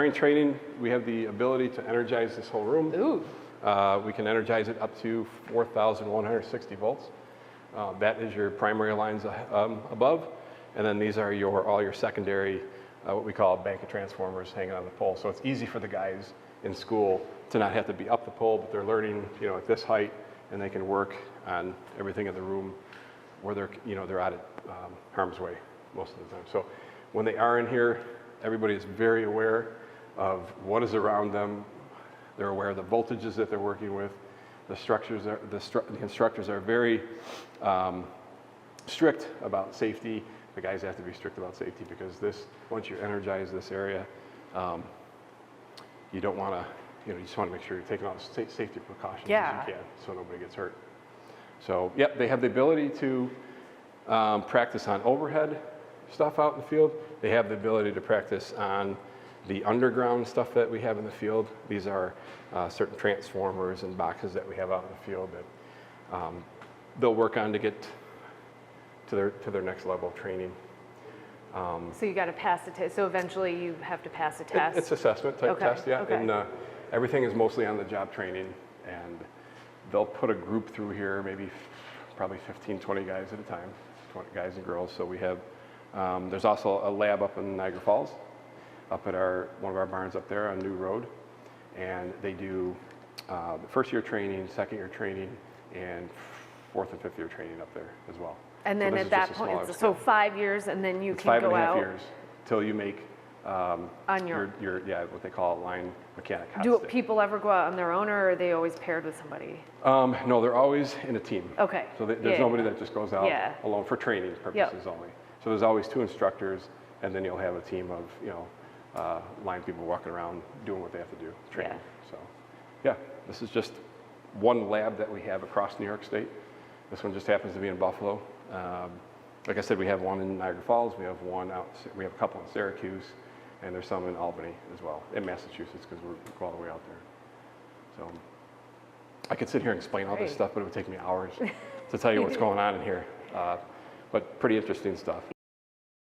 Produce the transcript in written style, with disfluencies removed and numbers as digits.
During training, we have the ability to energize this whole room. Ooh. We can energize it up to 4,160 volts. That is your primary lines above, and then these are all your secondary, what we call a bank of transformers hanging on the pole. So it's easy for the guys in school to not have to be up the pole, but they're learning, at this height, and they can work on everything in the room where they're out of harm's way most of the time. So when they are in here, everybody is very aware of what is around them. They're aware of the voltages that they're working with. The instructors are very strict about safety. The guys have to be strict about safety because once you energize this area, you don't want to, you just want to make sure you're taking all the safety precautions as you can so nobody gets hurt. So, yep, they have the ability to practice on overhead stuff out in the field. They have the ability to practice on the underground stuff that we have in the field. These are certain transformers and boxes that we have out in the field that they'll work on to get to their next level of training. So you got to pass the test. So eventually you have to pass a test. It's assessment type test, yeah. Okay. And everything is mostly on the job training, and they'll put a group through here, probably 15, 20 guys at a time, 20 guys and girls. So we have, there's also a lab up in Niagara Falls, up at one of our barns up there on New Road, and they do the first year training, second year training, and fourth and fifth year training up there as well. And then at that point, so 5 years, and then you can go out. 5.5 years till you make on your what they call line mechanic. Do people ever go out on their own, or are they always paired with somebody? No, they're always in a team. Okay. So there's nobody that just goes out alone for training purposes only. So there's always 2 instructors, and then you'll have a team of line people walking around doing what they have to do, training. So yeah, this is just one lab that we have across New York State. This one just happens to be in Buffalo. Like I said, we have one in Niagara Falls. We have we have a couple in Syracuse, and there's some in Albany as well, in Massachusetts, because we go all the way out there. So I could sit here and explain all this stuff, but it would take me hours to tell you what's going on in here. But pretty interesting stuff.